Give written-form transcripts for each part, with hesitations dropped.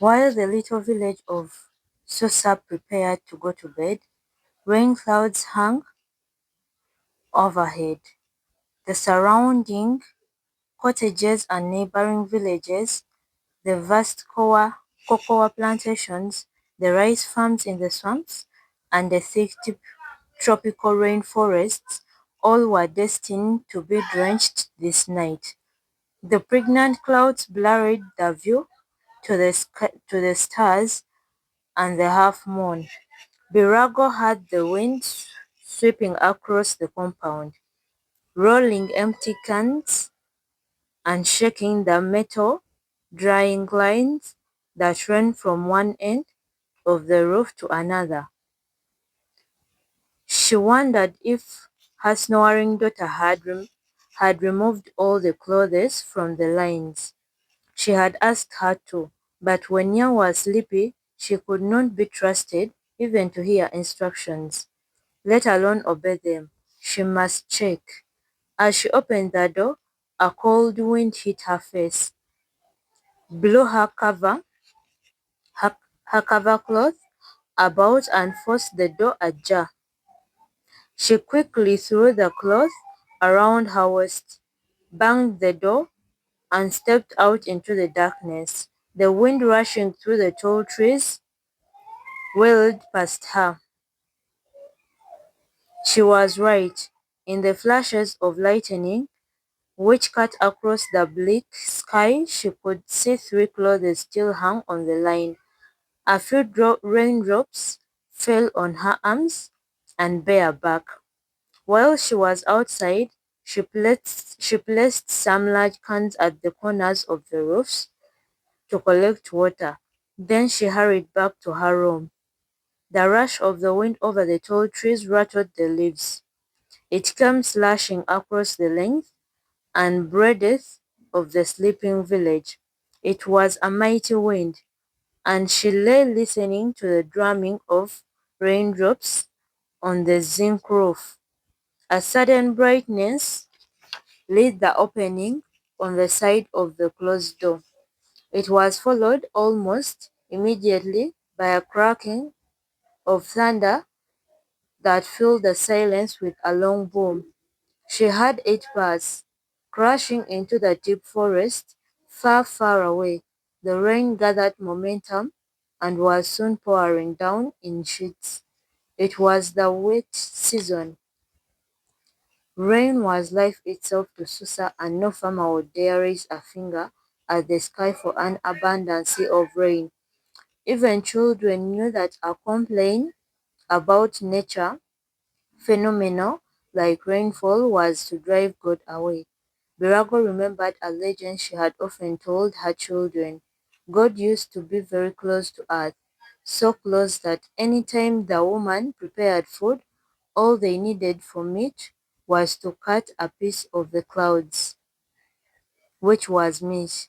While the little village of Susa prepared to go to bed, rain clouds hung overhead. The surrounding cottages and neighboring villages, the vast cocoa plantations, the rice farms in the swamps, and the thick tropical rainforests all were destined to be drenched this night. The pregnant clouds blurred the view to the stars and the half moon. Birago heard the wind sweeping across the compound, rolling empty cans and shaking the metal drying lines that ran from one end of the roof to another. She wondered if her snoring daughter had removed all the clothes from the lines. She had asked her to, but when Nya was sleepy, she could not be trusted even to hear instructions, let alone obey them. She must check. As she opened the door, a cold wind hit her face, blew her, her cover cloth about and forced the door ajar. She quickly threw the cloth around her waist, banged the door, and stepped out into the darkness. The wind rushing through the tall trees wailed past her. She was right. In the flashes of lightning which cut across the bleak sky, she could see three clothes still hung on the line. A few raindrops fell on her arms and bare back. While she was outside, she placed some large cans at the corners of the roofs to collect water. Then she hurried back to her room. The rush of the wind over the tall trees rattled the leaves. It came slashing across the length and breadth of the sleeping village. It was a mighty wind, and she lay listening to the drumming of raindrops on the zinc roof. A sudden brightness lit the opening on the side of the closed door. It was followed almost immediately by a cracking of thunder that filled the silence with a long boom. She heard it pass, crashing into the deep forest far, far away. The rain gathered momentum and was soon pouring down in sheets. It was the wet season. Rain was life itself to Susa, and no farmer would dare raise a finger at the sky for an abundance of rain. Even children knew that a complaint about nature phenomena like rainfall was to drive God away. Birago remembered a legend she had often told her children. God used to be very close to earth, so close that any time the woman prepared food, all they needed from it was to cut a piece of the clouds, which was meat,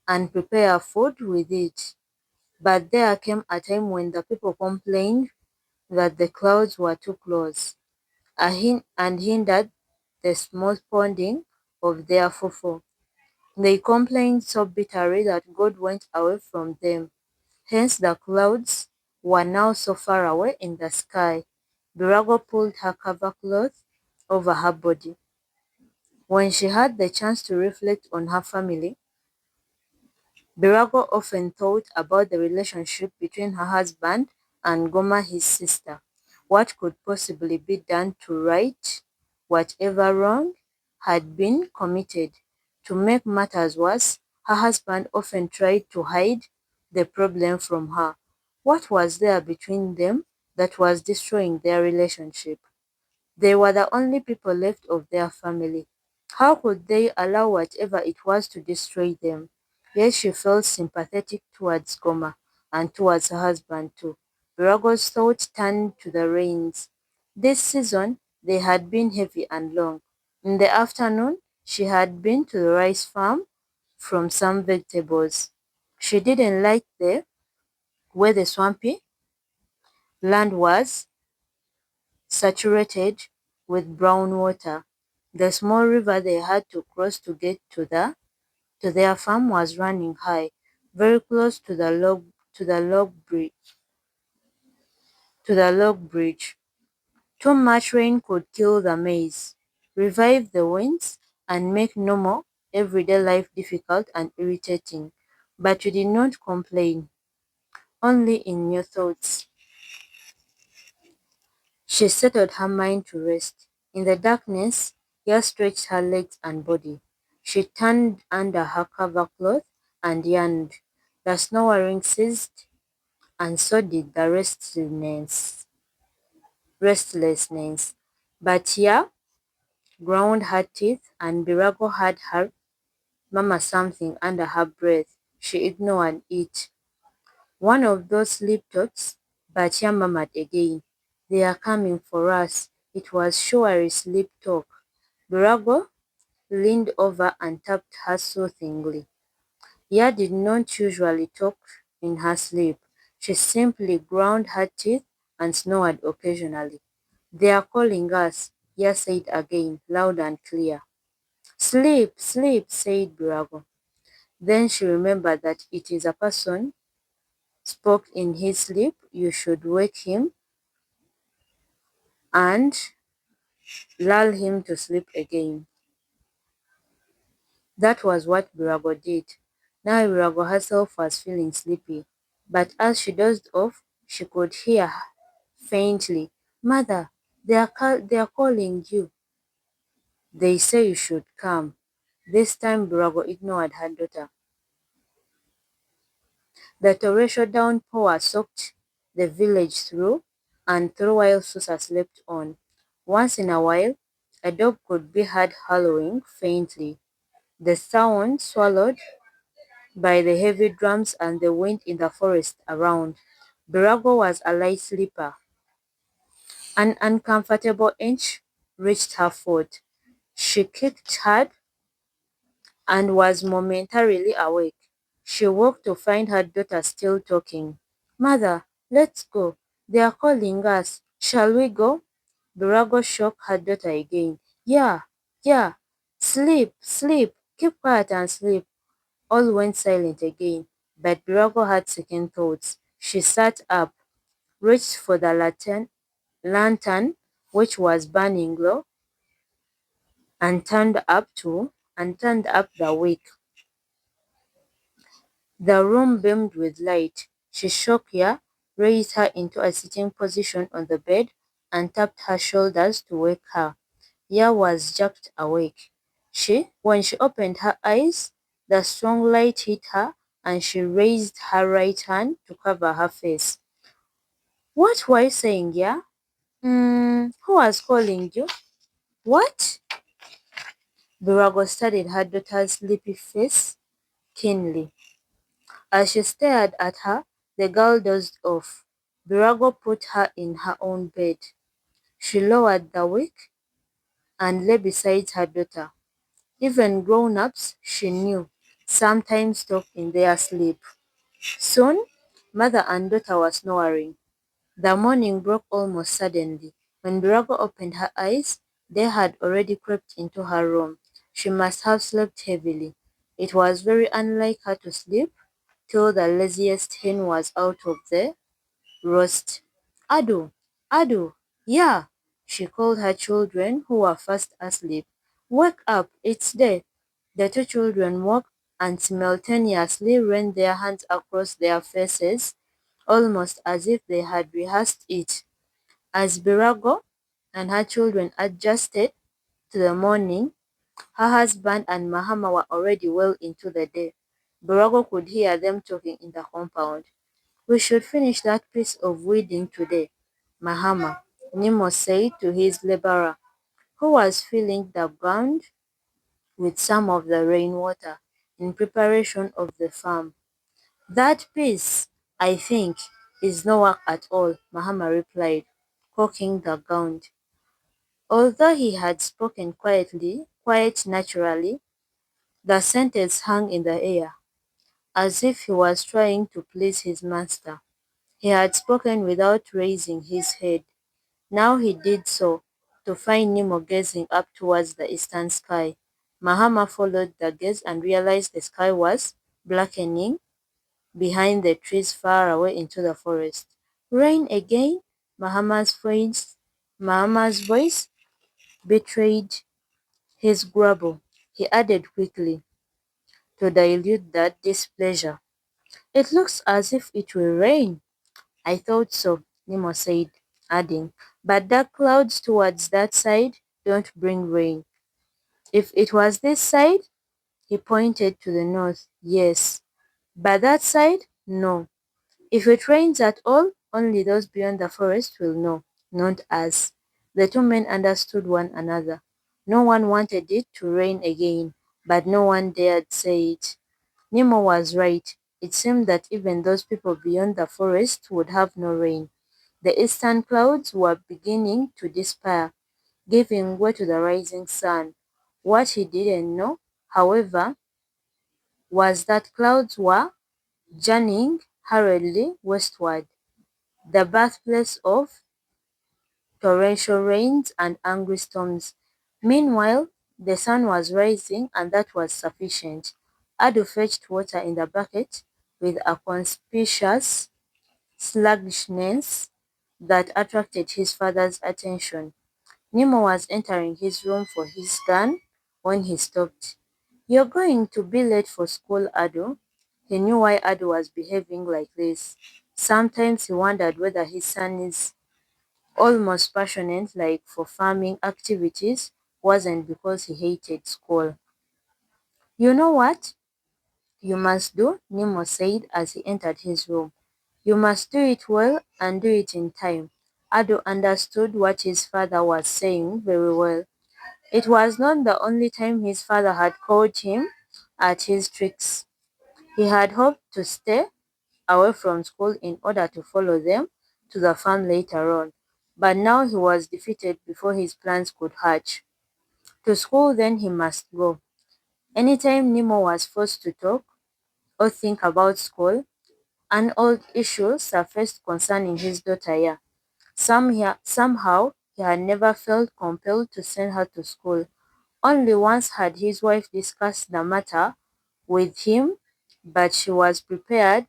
and prepare food with it. But there came a time when the people complained that the clouds were too close and hindered the smooth pounding of their fufu. They complained so bitterly that God went away from them. Hence the clouds were now so far away in the sky. Birago pulled her cover cloth over her body. When she had the chance to reflect on her family, Birago often thought about the relationship between her husband and Goma, his sister. What could possibly be done to right whatever wrong had been committed? To make matters worse, her husband often tried to hide the problem from her. What was there between them that was destroying their relationship? They were the only people left of their family. How could they allow whatever it was to destroy them? Yet she felt sympathetic towards Goma and towards her husband too. Virago's thoughts turned to the rains. This season, they had been heavy and long. In the afternoon, she had been to the rice farm from some vegetables. She didn't like the way the swampy land was saturated with brown water. The small river they had to cross to get to their farm was running high. very close to the log bridge. Too much rain could kill the maize, revive the winds, and make normal everyday life difficult and irritating. But you did not complain, only in your thoughts. She settled her mind to rest. In the darkness, Ya stretched her legs and body. She turned under her cover cloth and yawned. The snoring ceased, and so did the restlessness. But Ya ground her teeth, and Birago had her mama something under her breath. She ignored it. One of those sleep thoughts, but Ya murmured again. They are coming for us. It was surely sleep talk. Birago leaned over and tapped her soothingly. Ya did not usually talk in her sleep. She simply ground her teeth and snored occasionally. They are calling us, Ya said again, loud and clear. Sleep, sleep, said Birago. Then she remembered that it is a person spoke in his sleep. You should wake him and lull him to sleep again. That was what Birago did. Now Birago herself was feeling sleepy, but as she dozed off, she could hear faintly, Mother, they are calling you. They say you should come. This time Birago ignored her daughter. The torrential downpour soaked the village through and through while Susa slept on. Once in a while, a dog could be heard howling faintly, the sound swallowed by the heavy drums and the wind in the forest around. Birago was a light sleeper. An uncomfortable inch reached her foot. She kicked hard and was momentarily awake. She woke to find her daughter still talking. Mother, let's go. They are calling us. Shall we go? Birago shook her daughter again. Yeah, yeah. Sleep, sleep. Keep quiet and sleep. All went silent again, but Birago had second thoughts. She sat up, reached for the lantern which was burning low, and turned up the wick. The room beamed with light. She shook her, raised her into a sitting position on the bed, and tapped her shoulders to wake her. Ya was jerked awake. When she opened her eyes, the strong light hit her, and she raised her right hand to cover her face. What were you saying, Ya? Who was calling you? What? Birago studied her daughter's sleepy face keenly. As she stared at her, the girl dozed off. Birago put her in her own bed. She lowered the wick and lay beside her daughter. Even grown-ups, she knew, sometimes talk in their sleep. Soon, mother and daughter were snoring. The morning broke almost suddenly. When Birago opened her eyes, they had already crept into her room. She must have slept heavily. It was very unlike her to sleep till the laziest hen was out of the roost. Adu, Adu, yeah, she called her children who were fast asleep. Wake up, it's day. The two children woke and simultaneously ran their hands across their faces, almost as if they had rehearsed it. As Birago and her children adjusted to the morning, her husband and Mahama were already well into the day. Birago could hear them talking in the compound. We should finish that piece of weeding today, Mahama, Nemo said to his laborer, who was filling the ground with some of the rainwater in preparation of the farm. That piece, I think, is no work at all, Mahama replied, cocking the ground. Although he had spoken quite naturally, the sentence hung in the air, as if he was trying to please his master. He had spoken without raising his head. Now he did so, to find Nemo gazing up towards the eastern sky. Mahama followed the gaze and realized the sky was blackening behind the trees far away into the forest. Rain again? Mahama's voice betrayed his grumble. He added quickly, to dilute that displeasure. It looks as if it will rain. I thought so, Nemo said, adding, but dark clouds towards that side don't bring rain. If it was this side, he pointed to the north, yes. But that side, no. If it rains at all, only those beyond the forest will know, not us. The two men understood one another. No one wanted it to rain again, but no one dared say it. Nemo was right. It seemed that even those people beyond the forest would have no rain. The eastern clouds were beginning to despair, giving way to the rising sun. What he didn't know, however, was that clouds were journeying hurriedly westward, the birthplace of torrential rains and angry storms. Meanwhile, the sun was rising, and that was sufficient. Adu fetched water in the bucket with a conspicuous sluggishness that attracted his father's attention. Nemo was entering his room for his gun when he stopped. "You're going to be late for school, Ado." He knew why Ado was behaving like this. Sometimes he wondered whether his son is almost passionate like for farming activities wasn't because he hated school. "You know what you must do?" Nemo said as he entered his room. "You must do it well and do it in time." Ado understood what his father was saying very well. It was not the only time his father had caught him at his tricks. He had hoped to stay away from school in order to follow them to the farm later on, but now he was defeated before his plans could hatch. To school then he must go. Anytime Nemo was forced to talk or think about school, an old issue surfaced concerning his daughter Ya. Somehow he had never felt compelled to send her to school. Only once had his wife discussed the matter with him, but she was prepared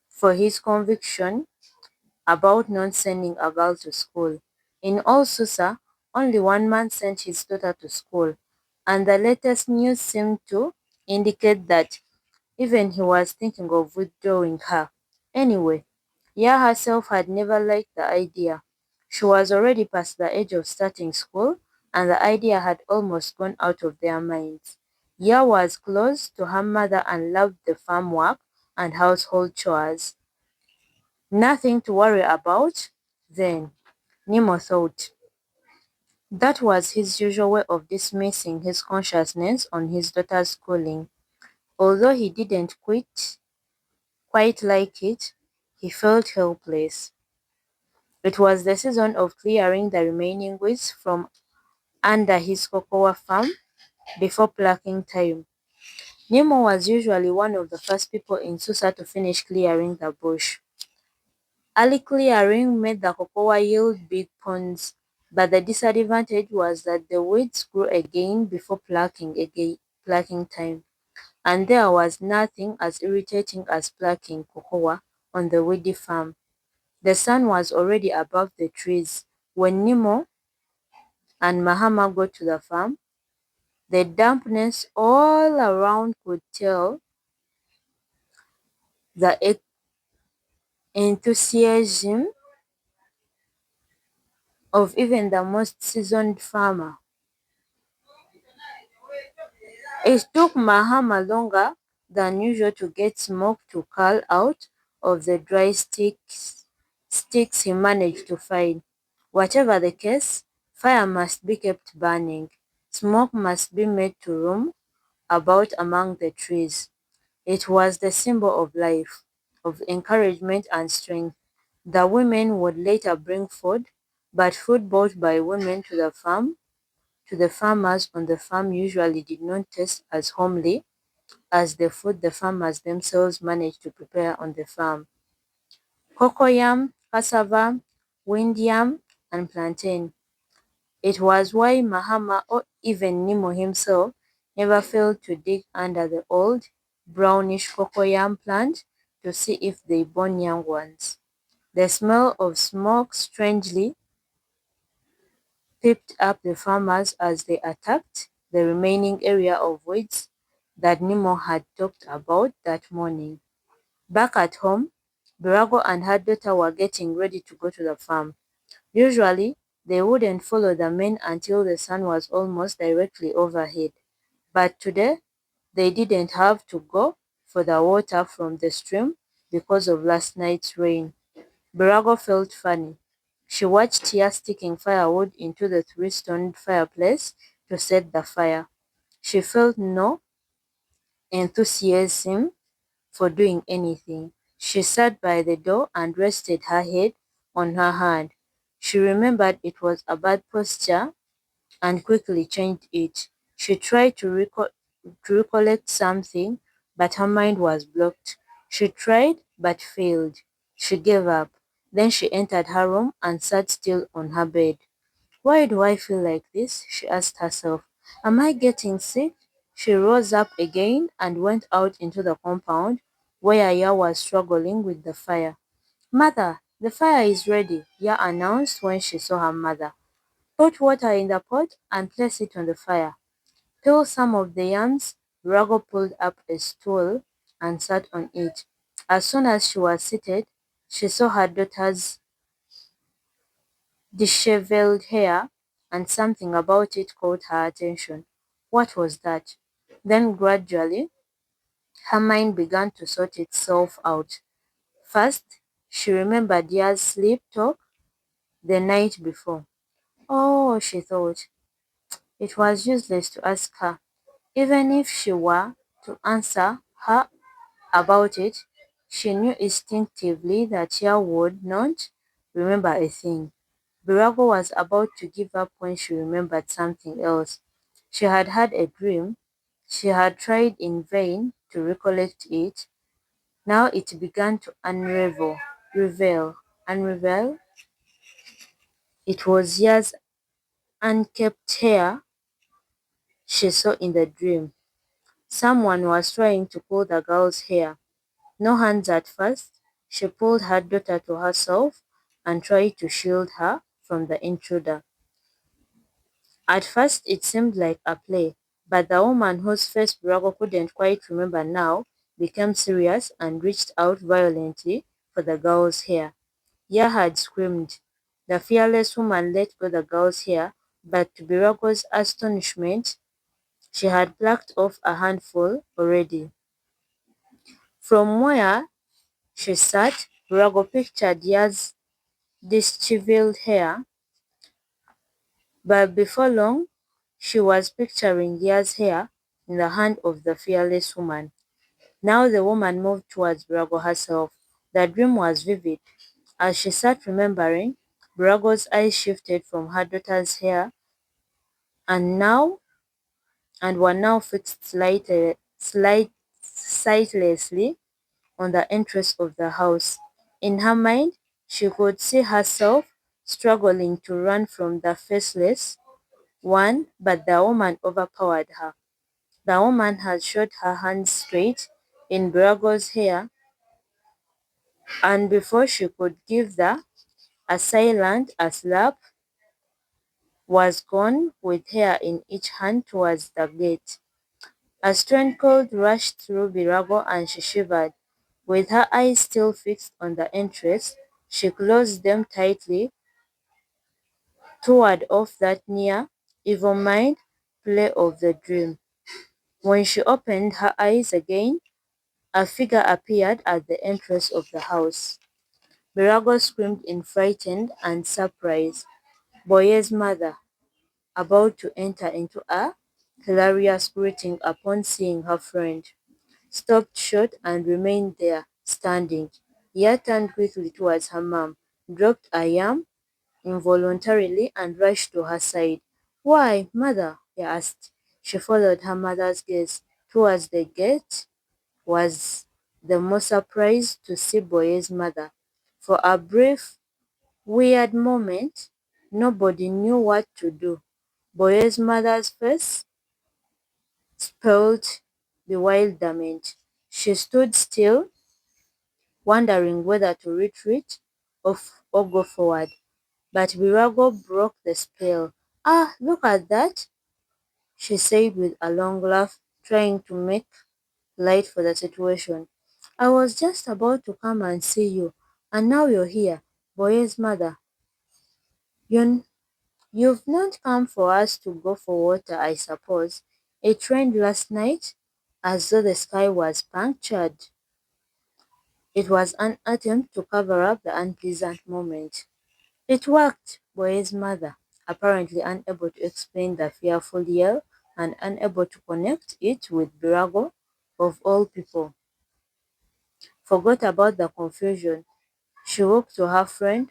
for his conviction about not sending a girl to school. In all Susa, only one man sent his daughter to school, and the latest news seemed to indicate that even he was thinking of withdrawing her. Anyway, Ya herself had never liked the idea. She was already past the age of starting school, and the idea had almost gone out of their minds. Ya was close to her mother and loved the farm work and household chores. Nothing to worry about then, Nemo thought. That was his usual way of dismissing his consciousness on his daughter's schooling. Although he didn't quite like it, he felt helpless. It was the season of clearing the remaining weeds from under his cocoa farm before plucking time. Nemo was usually one of the first people in Susa to finish clearing the bush. Early clearing made the cocoa yield big ponds, but the disadvantage was that the weeds grew again before plucking time, and there was nothing as irritating as plucking cocoa on the weedy farm. The sun was already above the trees when Nemo and Mahama got to the farm. The dampness all around could tell the enthusiasm of even the most seasoned farmer. It took Mahama longer than usual to get smoke to curl out of the dry sticks he managed to find. Whatever the case, fire must be kept burning. Smoke must be made to roam about among the trees. It was the symbol of life, of encouragement and strength. The women would later bring food, but food bought by women to the farmers on the farm usually did not taste as homely as the food the farmers themselves managed to prepare on the farm. Cocoyam, cassava, wind yam, and plantain. It was why Mahama or even Nemo himself never failed to dig under the old brownish cocoyam plant to see if they born young ones. The smell of smoke strangely picked up the farmers as they attacked the remaining area of weeds that Nemo had talked about that morning. Back at home, Birago and her daughter were getting ready to go to the farm. Usually, they wouldn't follow the men until the sun was almost directly overhead. But today, they didn't have to go for the water from the stream because of last night's rain. Birago felt funny. She watched Tia sticking firewood into the three-stoned fireplace to set the fire. She felt no enthusiasm for doing anything. She sat by the door and rested her head on her hand. She remembered it was a bad posture and quickly changed it. She tried to recollect something, but her mind was blocked. She tried but failed. She gave up. Then she entered her room and sat still on her bed. Why do I feel like this? She asked herself. Am I getting sick? She rose up again and went out into the compound where Ya was struggling with the fire. Mother, the fire is ready, Ya announced when she saw her mother. Put water in the pot and place it on the fire. Peel some of the yams. Rago pulled up a stool and sat on it. As soon as she was seated, she saw her daughter's disheveled hair, and something about it caught her attention. What was that? Then gradually, her mind began to sort itself out. First, she remembered Ya's sleep talk the night before. Oh, she thought, it was useless to ask her. Even if she were to answer her about it, she knew instinctively that Ya would not remember a thing. Birago was about to give up when she remembered something else. She had had a dream. She had tried in vain to recollect it. Now it began to unravel. It was Ya's unkempt hair she saw in the dream. Someone was trying to pull the girl's hair. No hands at first. She pulled her daughter to herself and tried to shield her from the intruder. At first it seemed like a play, but the woman whose face Birago couldn't quite remember now became serious and reached out violently for the girl's hair. Ya had screamed. The fearless woman let go the girl's hair, but to Birago's astonishment, she had plucked off a handful already. From where she sat, Birago pictured Ya's disheveled hair, but before long, she was picturing Ya's hair in the hand of the fearless woman. Now the woman moved towards Birago herself. The dream was vivid. As she sat remembering, Birago's eyes shifted from her daughter's hair and now and were now fixed sightlessly on the entrance of the house. In her mind, she could see herself struggling to run from the faceless one, but the woman overpowered her. The woman had shot her hands straight in Birago's hair, and before she could give the assailant a slap, was gone with hair in each hand towards the gate. A strange cold rushed through Birago and she shivered. With her eyes still fixed on the entrance, she closed them tightly to ward off that near evil mind play of the dream. When she opened her eyes again, a figure appeared at the entrance of the house. Birago screamed in frightened and surprise. Boye's mother, about to enter into a hilarious greeting upon seeing her friend, stopped short and remained there, standing. Yea turned quickly towards her mom, dropped a yam involuntarily and rushed to her side. Why, mother? He asked. She followed her mother's gaze towards the gate, was the more surprised to see Boye's mother. For a brief, weird moment, nobody knew what to do. Boye's mother's face spelled bewilderment. She stood still, wondering whether to retreat or go forward. But Virago broke the spell. "Ah, look at that," she said with a long laugh, trying to make light for the situation. "I was just about to come and see you, and now you're here. Boy's mother. You, you've not come for us to go for water, I suppose. It rained last night, as though the sky was punctured." It was an attempt to cover up the unpleasant moment. It worked, Boy's mother, apparently unable to explain the fearful yell and unable to connect it with Birago, of all people, forgot about the confusion. She walked to her friend,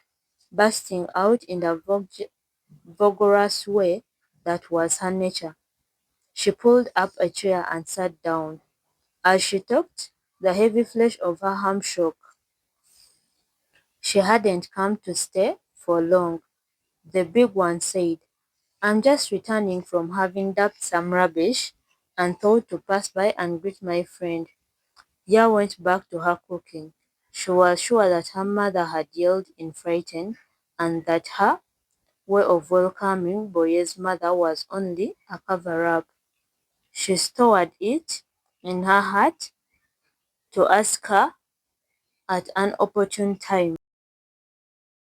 bursting out in the vigorous way that was her nature. She pulled up a chair and sat down. As she talked, the heavy flesh of her arm shook. "She hadn't come to stay for long," the big one said. "I'm just returning from having dumped some rubbish and thought to pass by and greet my friend." Ya went back to her cooking. She was sure that her mother had yelled in fright and that her way of welcoming Boye's mother was only a cover-up. She stored it in her heart to ask her at an opportune time.